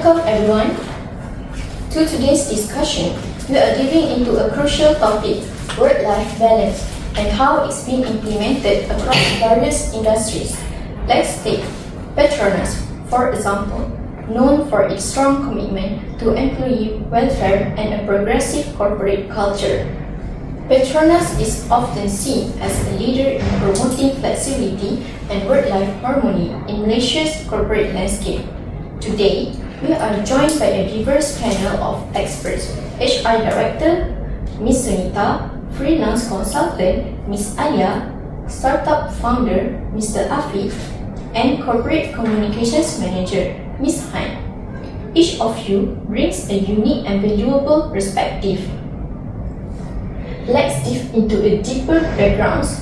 Welcome everyone to today's discussion. We are diving into a crucial topic, work-life balance, and how it's being implemented across various industries. Let's take Petronas, for example, known for its strong commitment to employee welfare and a progressive corporate culture. Petronas is often seen as a leader in promoting flexibility and work-life harmony in Malaysia's corporate landscape. Today, we are joined by a diverse panel of experts: HR Director, Ms. Sunita, Freelance Consultant, Ms. Alia, Startup Founder, Mr. Afiq, and Corporate Communications Manager, Ms. Han. Each of you brings a unique and valuable perspective. Let's dive into a deeper backgrounds.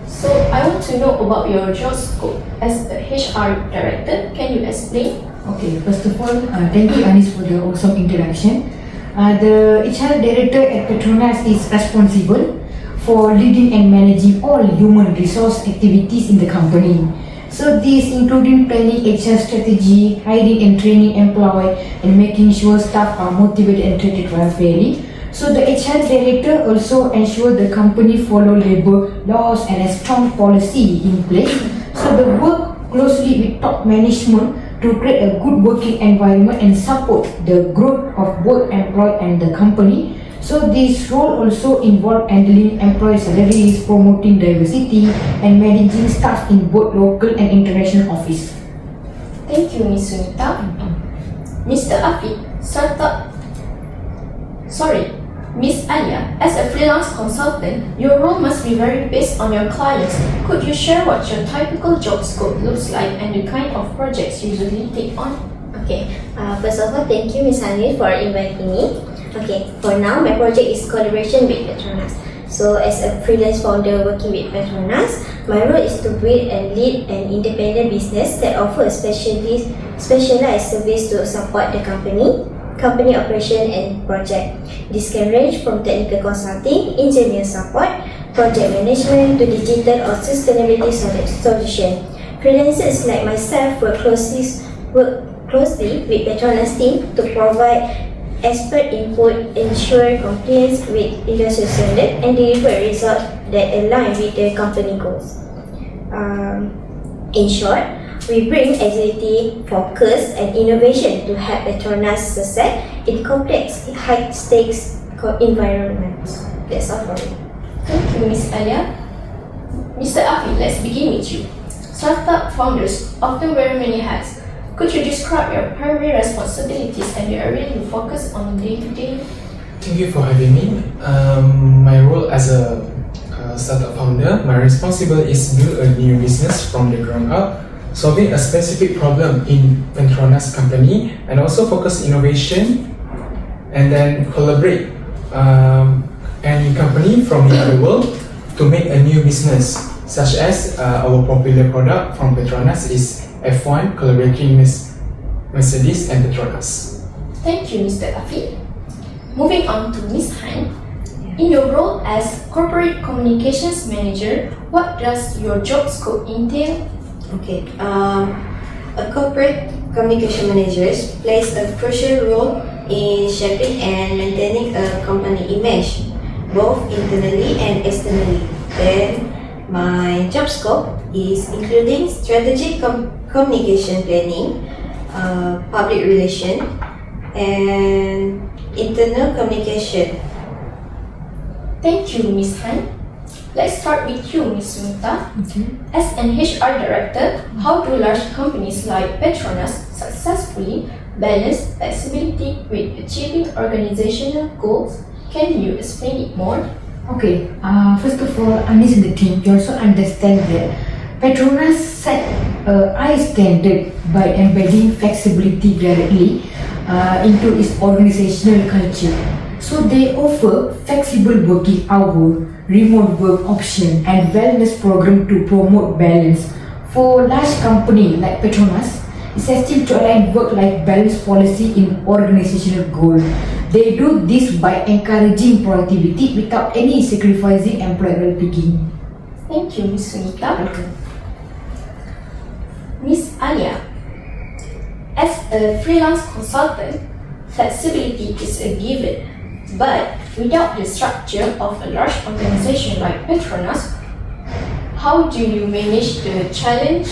So I want to know about your job scope as a HR director. Can you explain? Okay, first of all, thank you Anis for the awesome introduction. The HR director at Petronas is responsible for leading and managing all human resource activities in the company. So this including planning HR strategy, hiring and training employees, and making sure staff are motivated and treated fairly. So the HR director also ensure the company follow labor laws and a strong policy in place. So they work closely with top management to create a good working environment and support the growth of both employee and the company. So this role also involve handling employee salaries, promoting diversity, and managing staff in both local and international office. Thank you, Ms. Sunita. Mr. Afiq, Ms. Alia, as a freelance consultant, your role must be very based on your clients. Could you share what your typical job scope looks like and the kind of projects you usually take on? Okay, first of all, thank you Ms. Hanif for inviting me. Okay, for now, my project is collaboration with Petronas. So as a freelance founder working with Petronas, my role is to build and lead an independent business that offers specialized service to support the company operation and project. This can range from technical consulting, engineer support, project management to digital or sustainability solution. Freelancers like myself work closely with Petronas team to provide expert input, ensure compliance with industry standard, and deliver results that align with the company goals. In short, we bring agility, focus, and innovation to help Petronas succeed in complex, high-stakes environments. That's all for me. Thank you, Ms. Alia. Mr. Afiq, let's begin with you. Startup founders often wear many hats. Could you describe your primary responsibilities and the area you focus on day-to-day? Thank you for having me. My role as a startup founder, my responsibility is build a new business from the ground up, solving a specific problem in Petronas company, and also focus innovation and then collaborate any company from the other world to make a new business, such as our popular product from Petronas is F1 collaborating with Mercedes and Petronas. Thank you, Mr. Afiq. Moving on to Ms. Han. In your role as Corporate Communications Manager, what does your job scope entail? Okay, a corporate communication manager plays a crucial role in shaping and maintaining a company image, both internally and externally. Then, my job scope is including strategic communication planning, public relation, and internal communication. Thank you, Ms. Han. Let's start with you, Ms. Sunita. As an HR director, how do large companies like Petronas successfully balance flexibility with achieving organizational goals? Can you explain it more? Okay, first of all, Anis and the team, you also understand that Petronas set a high standard by embedding flexibility directly into its organizational culture. So they offer flexible working hour, remote work option, and wellness program to promote balance. For large company like Petronas, it's still to align work-life balance policy in organizational goal. They do this by encouraging productivity without any sacrificing employee well-being. Thank you, Ms. Sunita. Ms. Alia, As a freelance consultant, flexibility is a given, but without the structure of a large organization like Petronas, how do you manage the challenge?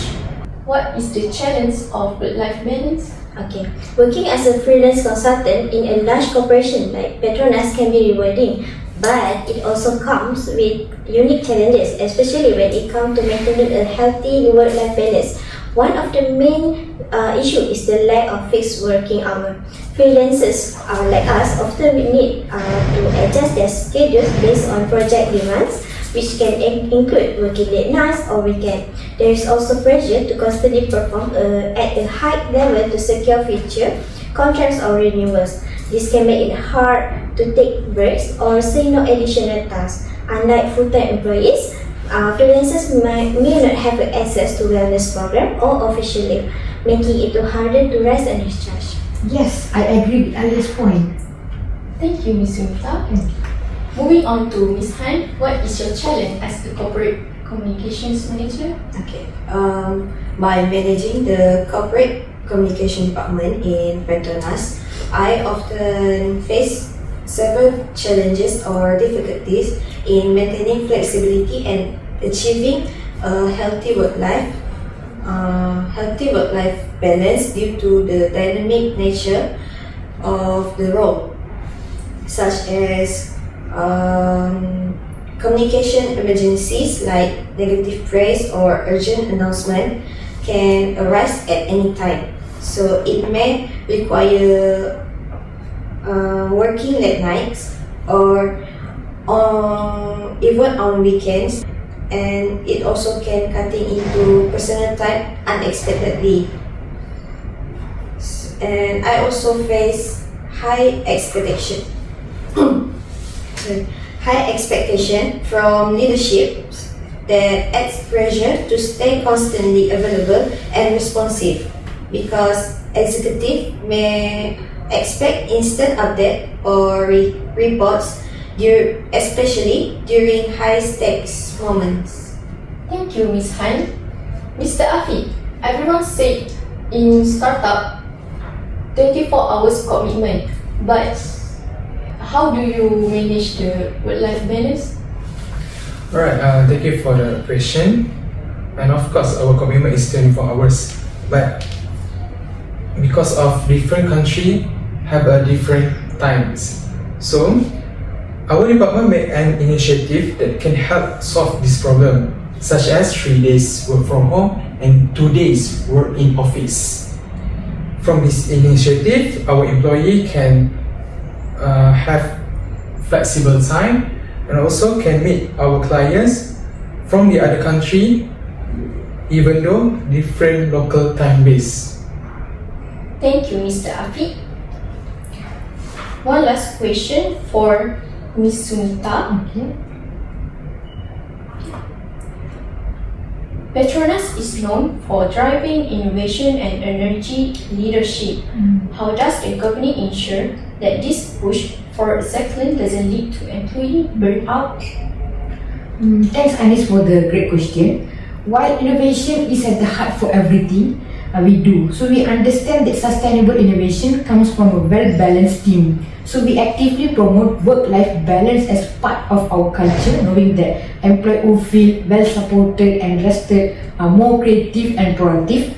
What is the challenge of work-life balance? Okay, working as a freelance consultant in a large corporation like Petronas can be rewarding, but it also comes with unique challenges, especially when it comes to maintaining a healthy work-life balance. One of the main issue is the lack of fixed working hour. Freelancers like us often need to adjust their schedules based on project demands, which can include working late nights or weekend. There is also pressure to constantly perform at a high level to secure future contracts or renewals. This can make it hard to take breaks or say no additional tasks. Unlike full-time employees, freelancers may not have access to wellness program or official leave, making it harder to rest and recharge. Yes, I agree with Alia's point. Thank you, Ms. Sunita. Moving on to Ms. Han, what is your challenge as the corporate communications manager? Okay. By managing the corporate communication department in Petronas, I often face several challenges or difficulties in maintaining flexibility and achieving a healthy work-life balance due to the dynamic nature of the role, such as communication emergencies like negative praise or urgent announcement can arise at any time. So it may require working late nights or even on weekends, and it also can cutting into personal time unexpectedly. And I also face high expectation from leadership that adds pressure to stay constantly available and responsive, because executive may expect instant update or reports, especially during high stakes moments. Thank you, Ms. Han. Mr. Afiq, everyone said in startup 24 hours commitment, but how do you manage the work-life balance? Alright, thank you for the question. And of course, our commitment is 24 hours. But because of different country have a different times, so our department made an initiative that can help solve this problem, such as 3 days work from home and 2 days work in office. From this initiative, our employee can have flexible time and also can meet our clients from the other country, even though different local time base. Thank you, Mr. Afiq. One last question for Ms. Sunita. Okay. Petronas is known for driving innovation and energy leadership. How does the company ensure that this push for recycling doesn't lead to employee burnout? Thanks, Anis, for the great question. While innovation is at the heart for everything we do, so we understand that sustainable innovation comes from a well-balanced team. So we actively promote work-life balance as part of our culture, knowing that employees who feel well supported and rested are more creative and productive.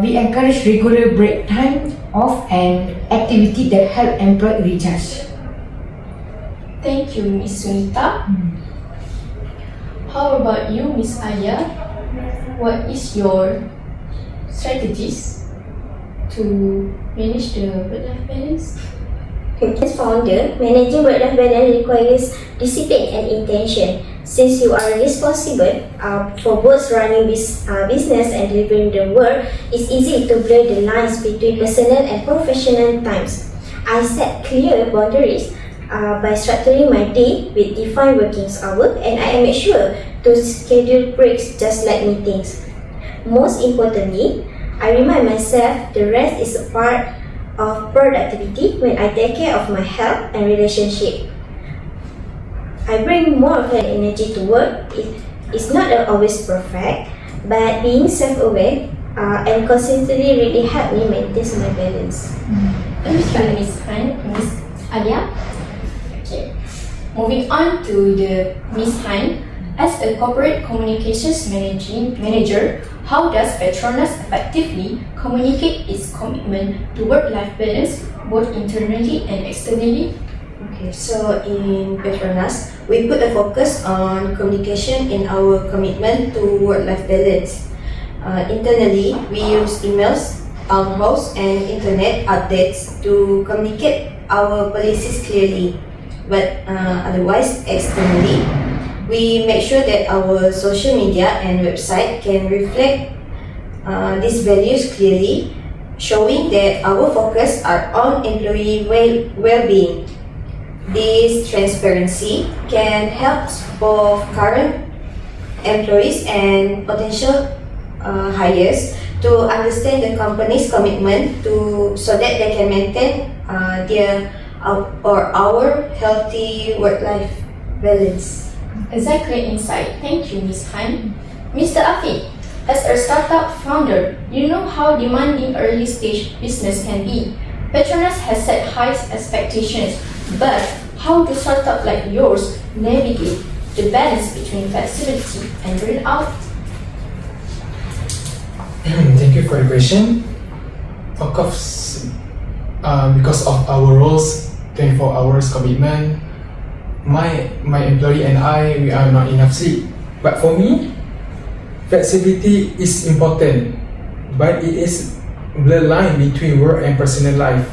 We encourage regular break time off and activity that help employees recharge. Thank you, Ms. Sunita. How about you, Ms. Aya? What is your strategies to manage the work-life balance? As founder, managing work-life balance requires discipline and intention. Since you are responsible for both running business and delivering the work, it's easy to blur the lines between personal and professional times. I set clear boundaries by structuring my day with defined working hours, and I make sure to schedule breaks just like meetings. Most importantly, I remind myself the rest is a part of productivity when I take care of my health and relationship. I bring more energy to work. It's not always perfect, but being self-aware and consistently really help me maintain my balance. Thank you, Miss Han. Miss Alia. Okay. Moving on to the Miss Han. As a corporate communications manager, how does Petronas effectively communicate its commitment to work-life balance both internally and externally? Okay, so in Petronas, we put a focus on communication in our commitment to work-life balance. Internally, we use emails, town halls, and internet updates to communicate our policies clearly. But otherwise, externally, we make sure that our social media and website can reflect these values clearly, showing that our focus are on employee well-being. This transparency can help both current employees and potential hires to understand the company's commitment so that they can maintain our healthy work-life balance. Exactly insight. Thank you, Miss Han. Mr. Afiq, as a startup founder, you know how demanding early stage business can be. Petronas has set high expectations, but how do startups like yours navigate the balance between flexibility and burnout? Thank you for the question. Of course, because of our roles, 24 hours commitment, my employee and we are not enough sleep. But for me, flexibility is important, but it is the line between work and personal life.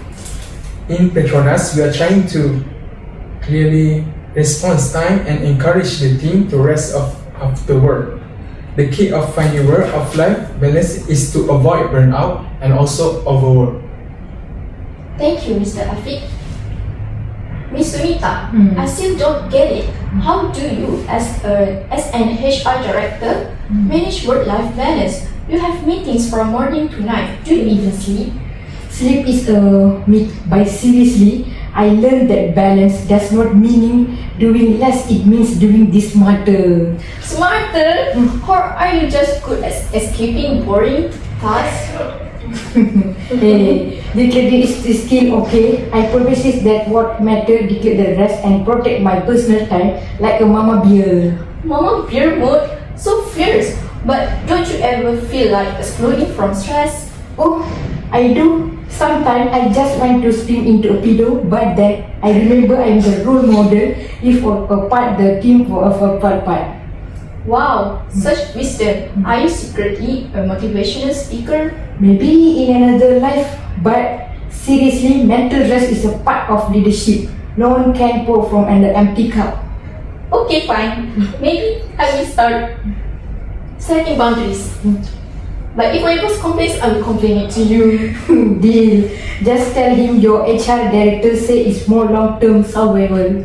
In Petronas, we are trying to clearly response time and encourage the team to rest after work. The key of finding work-life balance is to avoid burnout and also overwork. Thank you, Mr. Afiq. Miss Sunita, I still don't get it. How do you, as an HR director, manage work-life balance? You have meetings from morning to night. Do you even sleep? Sleep is a myth, but seriously, I learned that balance does not mean doing less, it means doing this smarter. Smarter? Or are you just good at escaping boring tasks? Hey, the credit is still okay. I promise that what matter declare the rest and protect my personal time like a mama bear. Mama bear mode? So fierce. But don't you ever feel like exploding from stress? Oh, I do. Sometimes I just want to scream into a pillow, but then I remember I'm the role model if a part the team for a part. Wow, such wisdom. Are you secretly a motivational speaker? Maybe in another life, but seriously, mental rest is a part of leadership. No one can pour from an empty cup. Okay, fine. Maybe I will start setting boundaries. But if my boss complains, I will complain it to you. Deal. Just tell him your HR director say it's more long-term survival.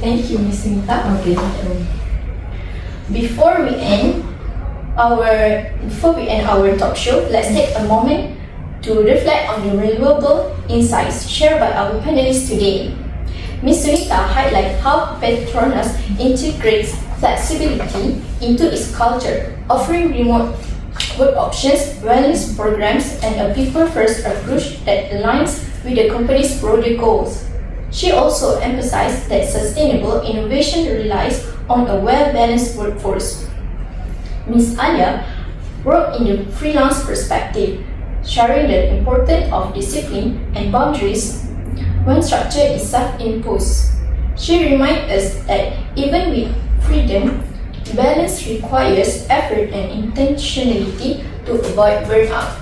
Thank you, Miss Sunita. Okay. Before we end our talk show, let's take a moment to reflect on the valuable insights shared by our panelists today. Ms. Sunita highlighted how Petronas integrates flexibility into its culture, offering remote work options, wellness programs, and a people-first approach that aligns with the company's broader goals. She also emphasized that sustainable innovation relies on a well-balanced workforce. Ms. Alia wrote in the freelance perspective, sharing the importance of discipline and boundaries when structure is self-imposed. She reminds us that even with freedom, balance requires effort and intentionality to avoid burnout.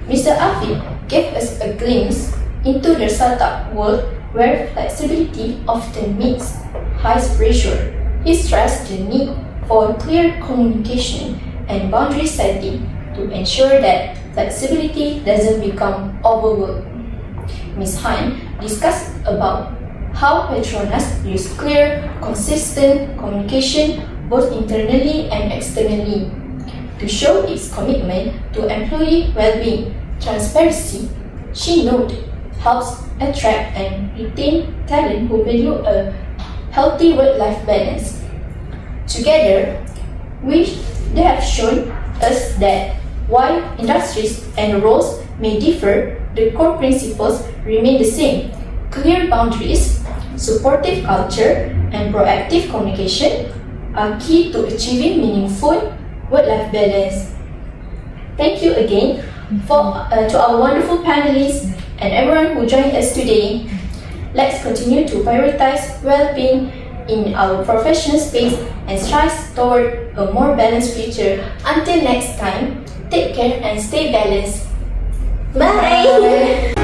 Mr. Afiq gave us a glimpse into the startup world where flexibility often meets high pressure. He stressed the need for clear communication and boundary setting to ensure that flexibility doesn't become overwork. Ms. Han discussed about how Petronas use clear, consistent communication both internally and externally to show its commitment to employee well-being. Transparency, she noted, helps attract and retain talent who value a healthy work-life balance. Together, they have shown us that while industries and roles may differ, the core principles remain the same. Clear boundaries, supportive culture, and proactive communication are key to achieving meaningful work-life balance. Thank you again to our wonderful panelists and everyone who joined us today. Let's continue to prioritize well-being in our professional space and strive toward a more balanced future. Until next time, take care and stay balanced. Bye.